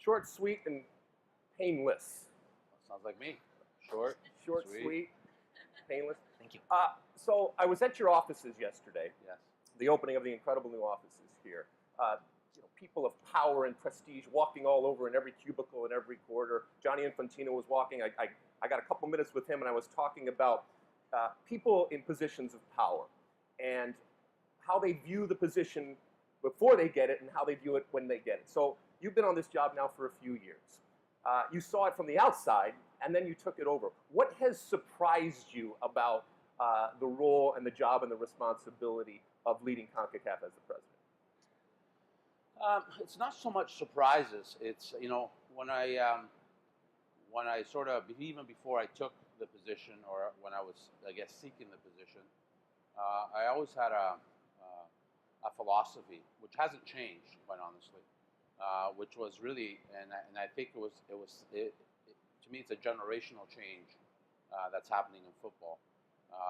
Short, sweet, and painless. Sounds like me. Short, sweet, painless. Thank you. So I was at your offices yesterday. Yes. The opening of the incredible new offices here. People of power and prestige walking all over in every cubicle in every corridor. Johnny Infantino was walking. I got a couple minutes with him, and I was talking about people in positions of power and how they view the position before they get it and how they view it when they get it. So you've been on this job now for a few years. You saw it from the outside, and then you took it over. What has surprised you about the role and the job and the responsibility of leading Concacaf as the president? It's not so much surprises. It's, when I sort of, even before I took the position, or when I was, I guess, seeking the position, I always had a philosophy which hasn't changed, quite honestly, which was really, and I think to me, it's a generational change that's happening in football,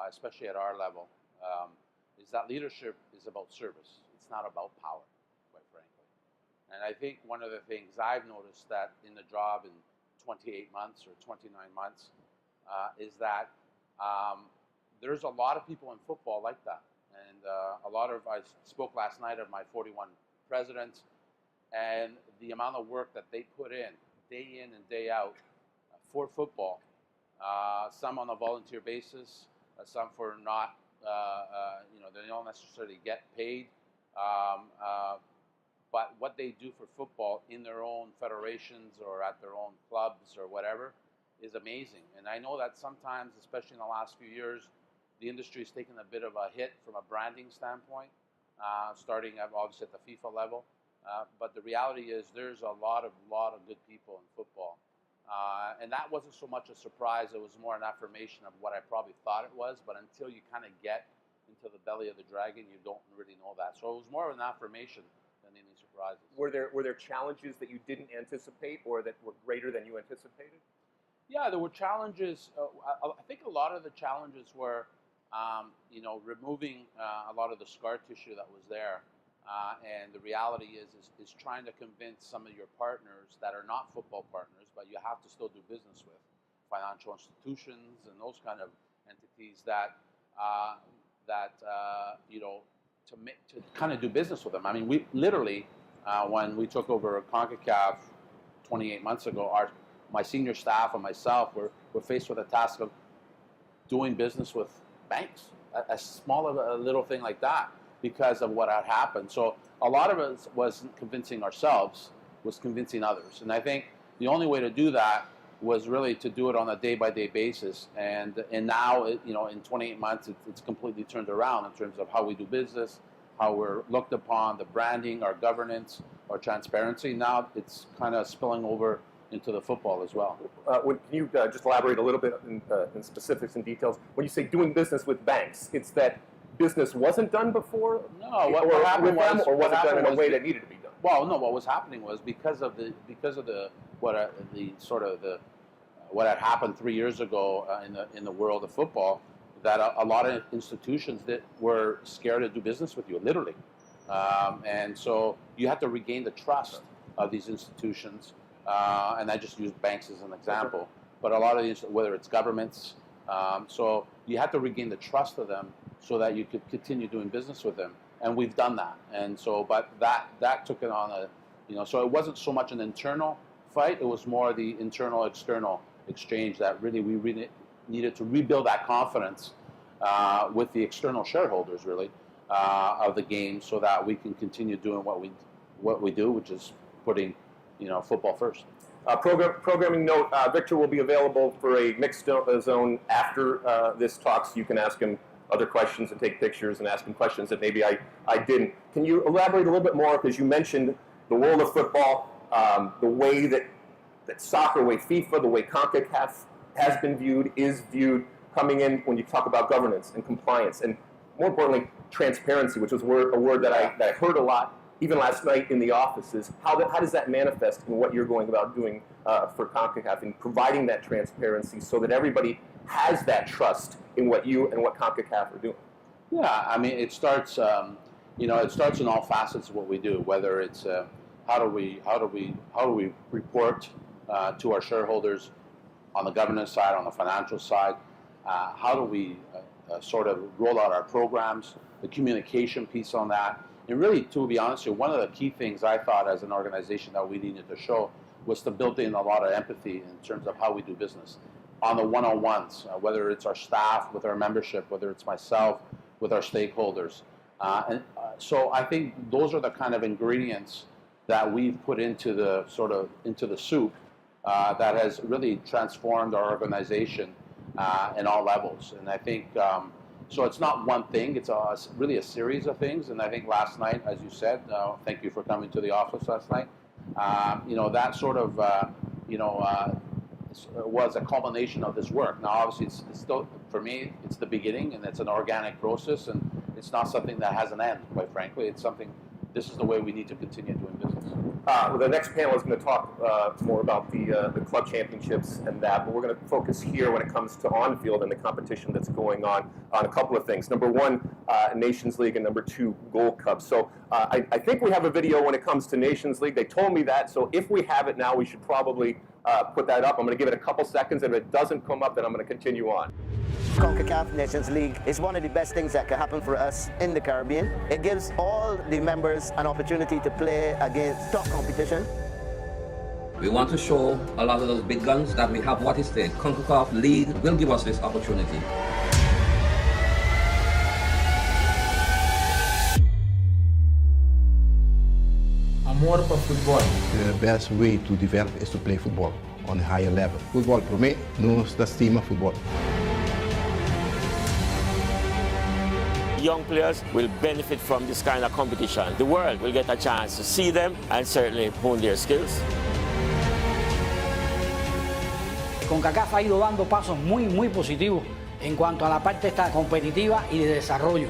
especially at our level. Is that leadership is about service. It's not about power, quite frankly. And I think one of the things I've noticed that in the job in 28 months or 29 months is that there's a lot of people in football like that. And I spoke last night of my 41 presidents, and the amount of work that they put in, day in and day out, for football. Some on a volunteer basis, some for not, they don't necessarily get paid. But what they do for football in their own federations or at their own clubs or whatever is amazing. And I know that sometimes, especially in the last few years, the industry has taken a bit of a hit from a branding standpoint, starting obviously at the FIFA level. But the reality is there's a lot of good people in football. And that wasn't so much a surprise. It was more an affirmation of what I probably thought it was. But until you kind of get into the belly of the dragon, you don't really know that. So it was more of an affirmation than any surprises. Were there challenges that you didn't anticipate or that were greater than you anticipated? Yeah, there were challenges. I think a lot of the challenges were, removing a lot of the scar tissue that was there. And the reality is trying to convince some of your partners that are not football partners, but you have to still do business with, financial institutions and those kind of entities to kind of do business with them. I mean, we literally, when we took over Concacaf 28 months ago, my senior staff and myself were faced with a task of doing business with banks, as small of a little thing like that, because of what had happened. So a lot of it wasn't convincing ourselves, was convincing others. And I think the only way to do that was really to do it on a day-by-day basis. And now, in 28 months, it's completely turned around in terms of how we do business, how we're looked upon, the branding, our governance, our transparency. Now it's kind of spilling over into the football as well. Can you just elaborate a little bit in specifics and details? When you say doing business with banks, it's that business wasn't done before? No, what happened was, or was it done in a way that needed to be done? Well, no, what was happening was because of what had happened 3 years ago in the world of football, that a lot of institutions that were scared to do business with you, literally, and so you have to regain the trust of these institutions. And I just use banks as an example, but a lot of these, whether it's governments, so you have to regain the trust of them so that you could continue doing business with them, and we've done that. And so, but that took it on so it wasn't so much an internal fight; it was more the internal-external exchange that we really needed to rebuild that confidence with the external shareholders, really, of the game, so that we can continue doing what we do, which is putting football first. Programming note, Victor will be available for a mixed zone after this talk, so you can ask him other questions and take pictures and ask him questions that maybe I didn't. Can you elaborate a little bit more, because you mentioned the world of football, the way that soccer, the way FIFA, the way CONCACAF has been viewed, is viewed, coming in when you talk about governance and compliance, and more importantly, transparency, which was a word that I heard a lot, even last night in the offices. How does that manifest in what you're going about doing for CONCACAF and providing that transparency so that everybody has that trust in what you and what CONCACAF are doing? Yeah, I mean, it starts in all facets of what we do, whether it's how do we report to our shareholders on the governance side, on the financial side? How do we sort of roll out our programs, the communication piece on that? And really, to be honest with you, one of the key things I thought as an organization that we needed to show was to build in a lot of empathy in terms of how we do business on the one-on-ones, whether it's our staff with our membership, whether it's myself with our stakeholders. So I think those are the kind of ingredients that we've put into the soup that has really transformed our organization in all levels. And I think so it's not one thing, it's really a series of things. And I think last night, as you said, thank you for coming to the office last night, that sort of was a culmination of this work. Now obviously it's still, for me, it's the beginning, and it's an organic process, and it's not something that has an end, quite frankly. It's something, this is the way we need to continue doing business. Well, the next panel is going to talk more about the club championships and that, but we're going to focus here when it comes to on-field and the competition that's going on a couple of things. Number one, Nations League, and number two, Gold Cup. So I think we have a video when it comes to Nations League. They told me that, so if we have it now, we should probably put that up. I'm going to give it a couple seconds, and if it doesn't come up, then I'm going to continue on. Concacaf Nations League is one of the best things that can happen for us in the Caribbean. It gives all the members an opportunity to play against top competition. We want to show a lot of those big guns that we have what is the Concacaf League will give us this opportunity. Amor para futebol. The best way to develop is to play football on a higher level. Futebol, para mim, nos lastima futebol. Young players will benefit from this kind of competition. The world will get a chance to see them and certainly hone their skills. Concacaf ha ido dando pasos muy positivos en cuanto a la parte esta competitiva y de desarrollo.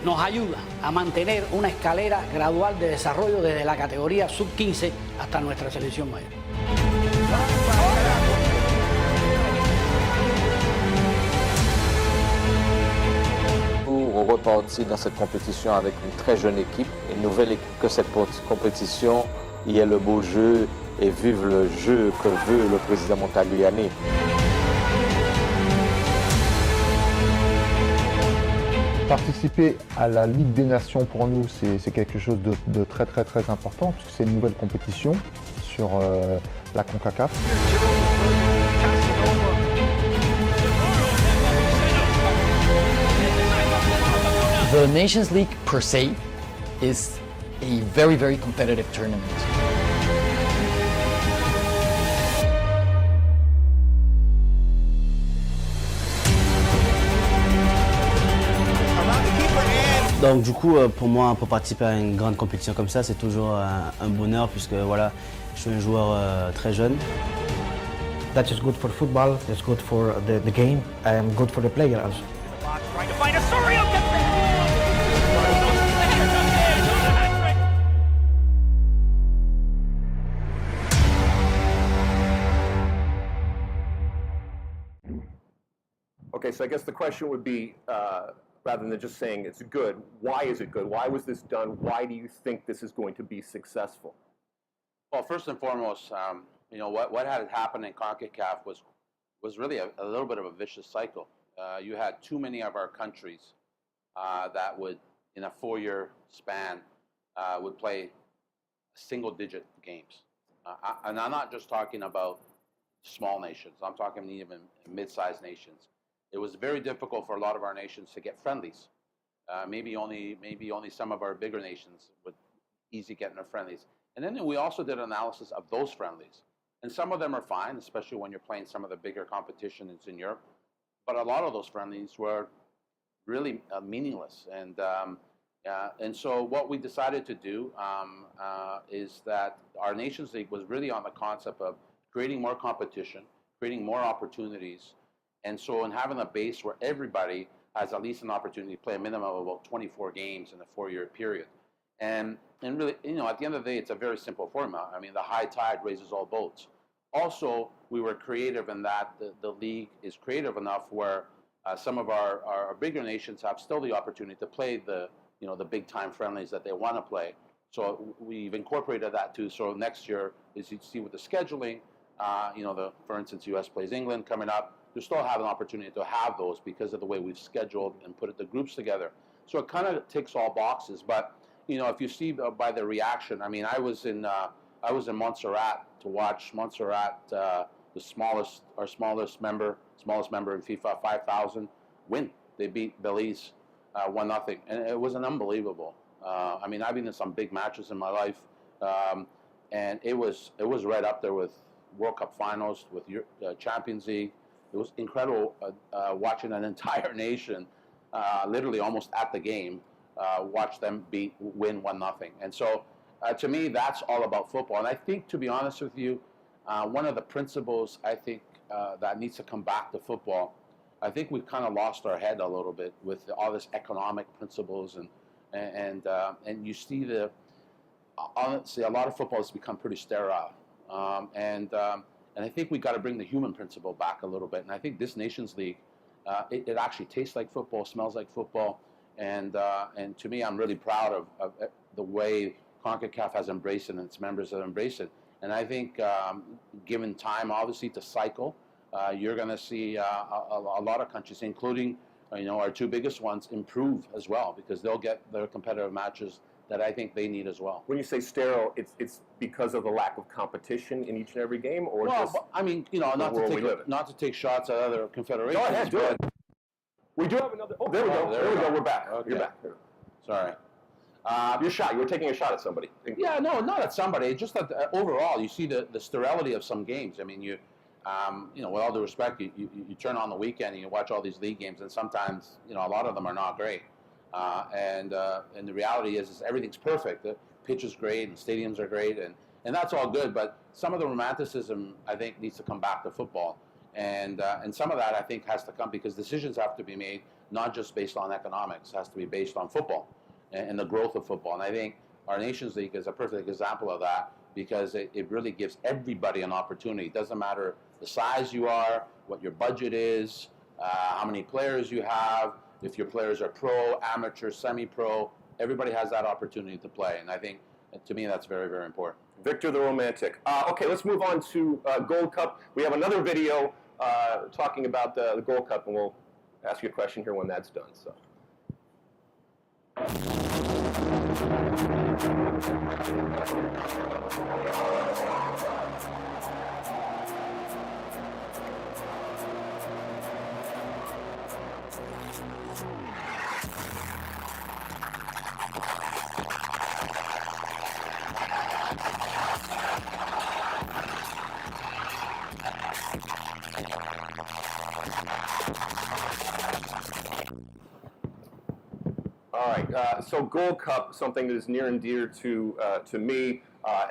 Nos ayuda a mantener una escalera gradual de desarrollo desde la categoría sub-15 hasta nuestra selección mayor. On repartit dans cette compétition avec une très jeune équipe, une nouvelle équipe que cette compétition, il y ait le beau jeu et vive le jeu que veut le président Montagliani. Participer à la Ligue des Nations pour nous, c'est quelque chose de très important, puisque c'est une nouvelle compétition sur la Concacaf. The Nations League per se is a very competitive tournament. Donc du coup, pour moi, pour participer à une grande compétition comme ça, c'est toujours un bonheur puisque voilà, je suis un joueur très jeune. That is good for football, it's good for the game, and good for the player also. Okay, so I guess the question would be, rather than just saying it's good, why is it good? Why was this done? Why do you think this is going to be successful? Well, first and foremost, what had happened in Concacaf was really a little bit of a vicious cycle. You had too many of our countries that would, in a 4-year span, would play single-digit games. And I'm not just talking about small nations. I'm talking even mid-sized nations. It was very difficult for a lot of our nations to get friendlies. Maybe only some of our bigger nations would easy get in their friendlies. And then we also did an analysis of those friendlies. And some of them are fine, especially when you're playing some of the bigger competitions in Europe. But a lot of those friendlies were really meaningless. And so what we decided to do is that our Nations League was really on the concept of creating more competition, creating more opportunities, and so in having a base where everybody has at least an opportunity to play a minimum of about 24 games in a 4-year period. And really, at the end of the day, it's a very simple formula. I mean, the high tide raises all boats. Also, we were creative in that the league is creative enough where some of our bigger nations have still the opportunity to play the big time friendlies that they want to play. So we've incorporated that too. So next year, as you see with the scheduling, for instance, U.S. plays England coming up. They still have an opportunity to have those because of the way we've scheduled and put the groups together. So it kind of ticks all boxes. But if you see by the reaction, I mean, I was in Montserrat to watch Montserrat, our smallest member in FIFA, 5,000, win. They beat Belize 1-0, and it was unbelievable. I mean, I've been in some big matches in my life, and it was right up there with World Cup finals, with Champions League. It was incredible watching an entire nation, literally almost at the game, watch them win 1-0. And so, to me, that's all about football. And I think, to be honest with you, one of the principles I think that needs to come back to football, I think we've kind of lost our head a little bit with all this economic principles, and you see honestly, a lot of football has become pretty sterile, and I think we got to bring the human principle back a little bit. And I think this Nations League, it actually tastes like football, smells like football, and to me, I'm really proud of the way Concacaf has embraced it and its members have embraced it. And I think, given time, obviously, to cycle, you're going to see a lot of countries, including our two biggest ones, improve as well, because they'll get their competitive matches that I think they need as well. When you say sterile, it's because of the lack of competition in each and every game, or just I mean, not to take shots at other confederations. Go ahead, do it. We do have another. Oh, there we go. There we go. We're back. Okay. You're back. Sorry. Your shot. You were taking a shot at somebody. Yeah, no, not at somebody. Just that overall, you see the sterility of some games. I mean, with all due respect, you turn on the weekend and you watch all these league games, and sometimes, a lot of them are not great. And the reality is everything's perfect. The pitch is great, and stadiums are great, and that's all good. But some of the romanticism, I think, needs to come back to football, and some of that, I think, has to come because decisions have to be made not just based on economics. It has to be based on football and the growth of football. And I think our Nations League is a perfect example of that because it really gives everybody an opportunity. It doesn't matter the size you are, what your budget is, how many players you have, if your players are pro, amateur, semi-pro, everybody has that opportunity to play. And I think, to me, that's very, very important. Victor the Romantic. Okay, let's move on to Gold Cup. We have another video talking about the Gold Cup, and we'll ask you a question here when that's done. So. All right, so Gold Cup, something that is near and dear to me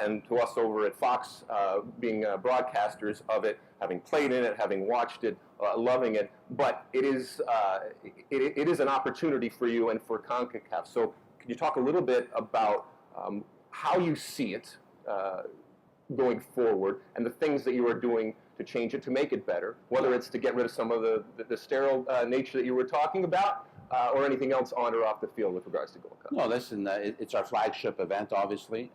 and to us over at Fox, being broadcasters of it, having played in it, having watched it, loving it. But it is an opportunity for you and for Concacaf. So can you talk a little bit about how you see it going forward and the things that you are doing to change it, to make it better, whether it's to get rid of some of the sterile nature that you were talking about, or anything else on or off the field with regards to Gold Cup? No, listen, it's our flagship event, obviously,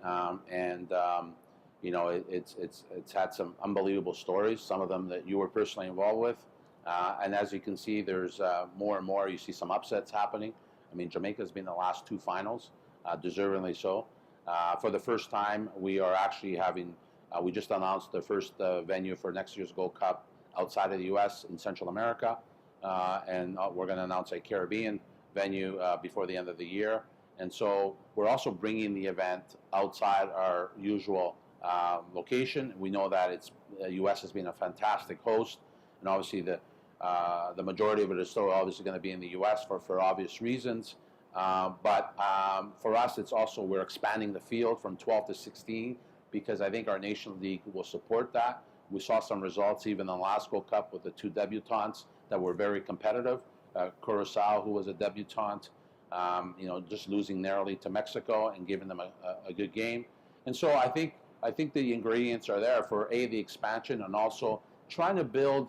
it's had some unbelievable stories, some of them that you were personally involved with, and as you can see, there's more and more. You see some upsets happening. I mean, Jamaica's been in the last two finals, deservingly so. For the first time, we are actually having. We just announced the first venue for next year's Gold Cup outside of the U.S. in Central America. And we're going to announce a Caribbean venue before the end of the year. And so we're also bringing the event outside our usual location. We know that the U.S. has been a fantastic host, and obviously the majority of it is still obviously going to be in the U.S. for obvious reasons. But for us, it's also we're expanding the field from 12 to 16 because I think our Nation League will support that. We saw some results even in the last Gold Cup with the two debutantes that were very competitive. Curacao, who was a debutante, just losing narrowly to Mexico and giving them a good game. And so I think the ingredients are there for the expansion and also trying to build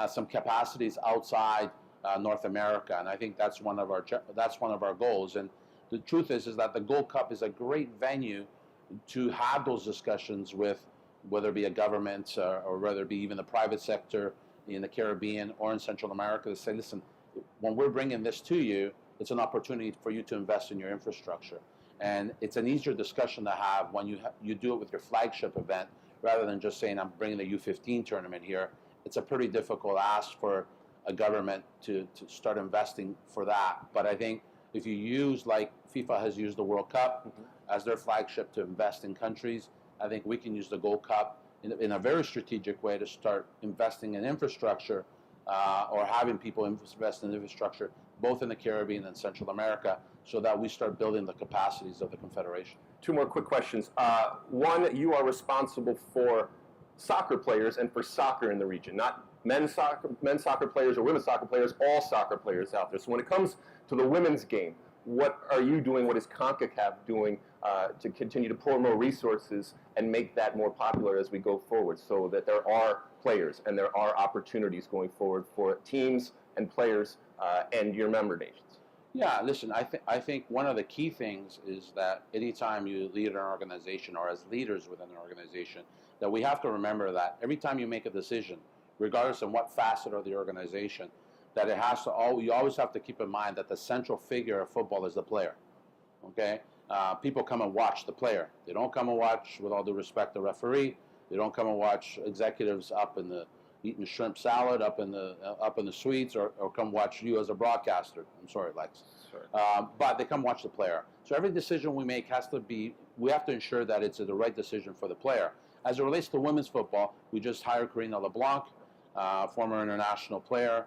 some capacities outside North America. And I think that's one of our goals. And the truth is that the Gold Cup is a great venue to have those discussions with, whether it be a government or whether it be even the private sector in the Caribbean or in Central America, to say, listen, when we're bringing this to you, it's an opportunity for you to invest in your infrastructure. And it's an easier discussion to have when you do it with your flagship event, rather than just saying, I'm bringing the U15 tournament here. It's a pretty difficult ask for a government to start investing for that. But I think if you use, like FIFA has used the World Cup as their flagship to invest in countries, I think we can use the Gold Cup in a very strategic way to start investing in infrastructure or having people invest in infrastructure, both in the Caribbean and Central America, so that we start building the capacities of the Confederation. Two more quick questions. One, you are responsible for soccer players and for soccer in the region, not men's soccer players or women's soccer players, all soccer players out there. So when it comes to the women's game, what are you doing, what is CONCACAF doing to continue to pour more resources and make that more popular as we go forward, so that there are players and there are opportunities going forward for teams and players and your member nations? Yeah, listen, I think one of the key things is that anytime you lead an organization, or as leaders within an organization, that we have to remember that every time you make a decision, regardless of what facet of the organization, that it has to you always have to keep in mind that the central figure of football is the player. Okay, people come and watch the player. They don't come and watch, with all due respect, the referee. They don't come and watch executives up in the eating shrimp salad up in the suites, or come watch you as a broadcaster. I'm sorry, Lex. Sure. But they come watch the player. So every decision we make has to be, we have to ensure that it's the right decision for the player. As it relates to women's football, we just hired Karina LeBlanc, former international player,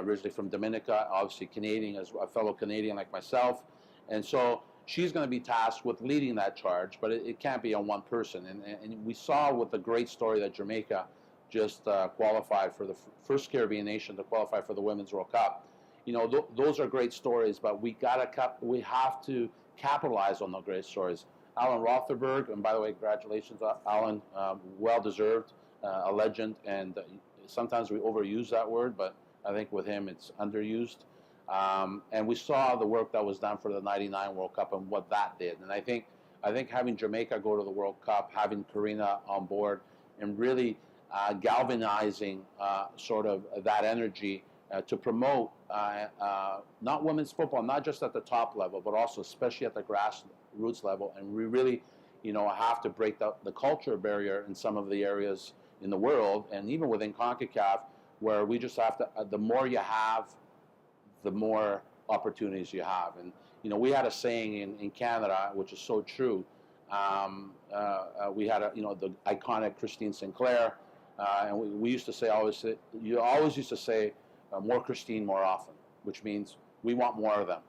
originally from Dominica, obviously Canadian, as a fellow Canadian like myself. And so she's going to be tasked with leading that charge, but it can't be on one person. And we saw with the great story that Jamaica just qualified for the first Caribbean nation to qualify for the Women's World Cup. You know, those are great stories, but we have to capitalize on those great stories. Alan Rothenberg, and by the way, congratulations, Alan, well-deserved, a legend, and sometimes we overuse that word, but I think with him it's underused. And we saw the work that was done for the '99 World Cup and what that did. And I think having Jamaica go to the World Cup, having Karina on board, and really galvanizing sort of that energy to promote not women's football, not just at the top level, but also especially at the grassroots level. And we really, have to break the culture barrier in some of the areas in the world, and even within CONCACAF, where we just have to, the more you have, the more opportunities you have. And, we had a saying in Canada, which is so true. We had the iconic Christine Sinclair, and we used to say, you always used to say, more Christine more often, which means we want more of them.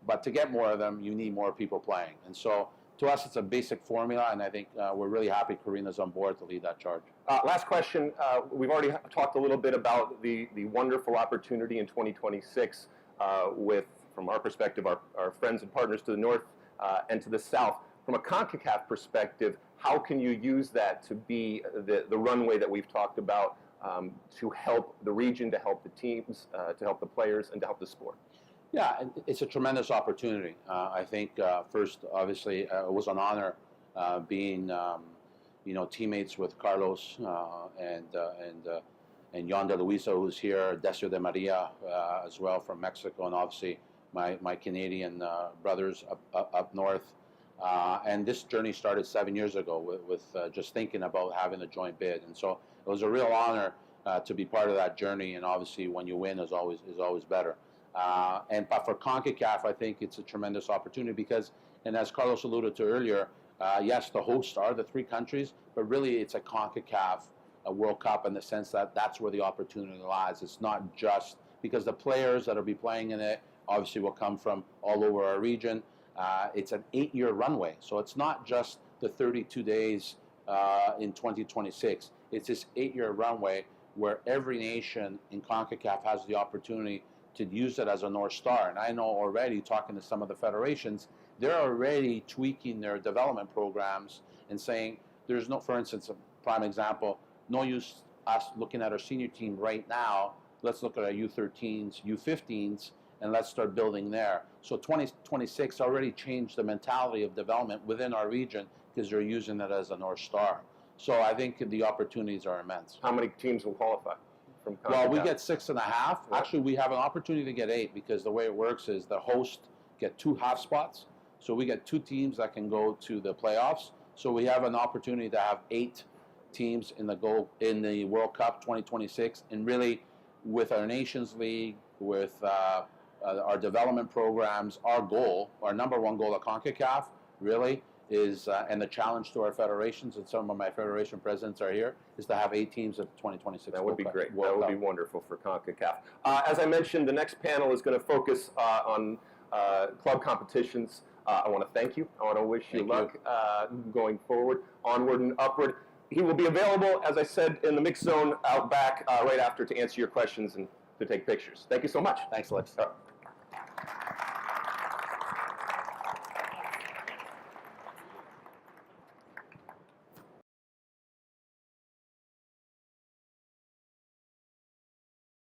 But to get more of them, you need more people playing. And so to us, it's a basic formula, and I think we're really happy Karina's on board to lead that charge. Last question. We've already talked a little bit about the wonderful opportunity in 2026 with, from our perspective, our friends and partners to the north and to the south. From a CONCACAF perspective, how can you use that to be the runway that we've talked about to help the region, to help the teams, to help the players, and to help the sport? Yeah, it's a tremendous opportunity. I think first, obviously, it was an honor being, teammates with Carlos and Yon de Luisa, who's here, Decio de Maria as well from Mexico, and obviously my Canadian brothers up north. And this journey started 7 years ago with just thinking about having a joint bid, and so it was a real honor to be part of that journey. And obviously, when you win, is always better. But for CONCACAF, I think it's a tremendous opportunity because, and as Carlos alluded to earlier, yes, the hosts are the three countries, but really it's a CONCACAF World Cup in the sense that that's where the opportunity lies. It's not just because the players that will be playing in it obviously will come from all over our region. It's an 8-year runway, so it's not just the 32 days in 2026. It's this 8-year runway where every nation in CONCACAF has the opportunity to use it as a North Star. And I know already, talking to some of the federations, they're already tweaking their development programs and saying there's no, for instance, a prime example, no use us looking at our senior team right now. Let's look at our U13s, U15s, and let's start building there. So 2026 already changed the mentality of development within our region because they're using it as a North Star. So I think the opportunities are immense. How many teams will qualify from Concacaf? Well, we get 6.5. Actually, we have an opportunity to get 8 because the way it works is the host get 2 half spots. So we get 2 teams that can go to the playoffs. So we have an opportunity to have 8 teams in the World Cup 2026, and really with our Nations League, with our development programs, our goal, our number one goal at Concacaf, really is, and the challenge to our federations, and some of my federation presidents are here, is to have 8 teams at 2026. That would be great. World That would Cup. be wonderful for Concacaf. As I mentioned, the next panel is going to focus on club competitions. I want to thank you. I want to wish you luck going forward, onward and upward. He will be available, as I said, in the mixed zone out back right after to answer your questions and to take pictures. Thank you so much. Thanks, Lex.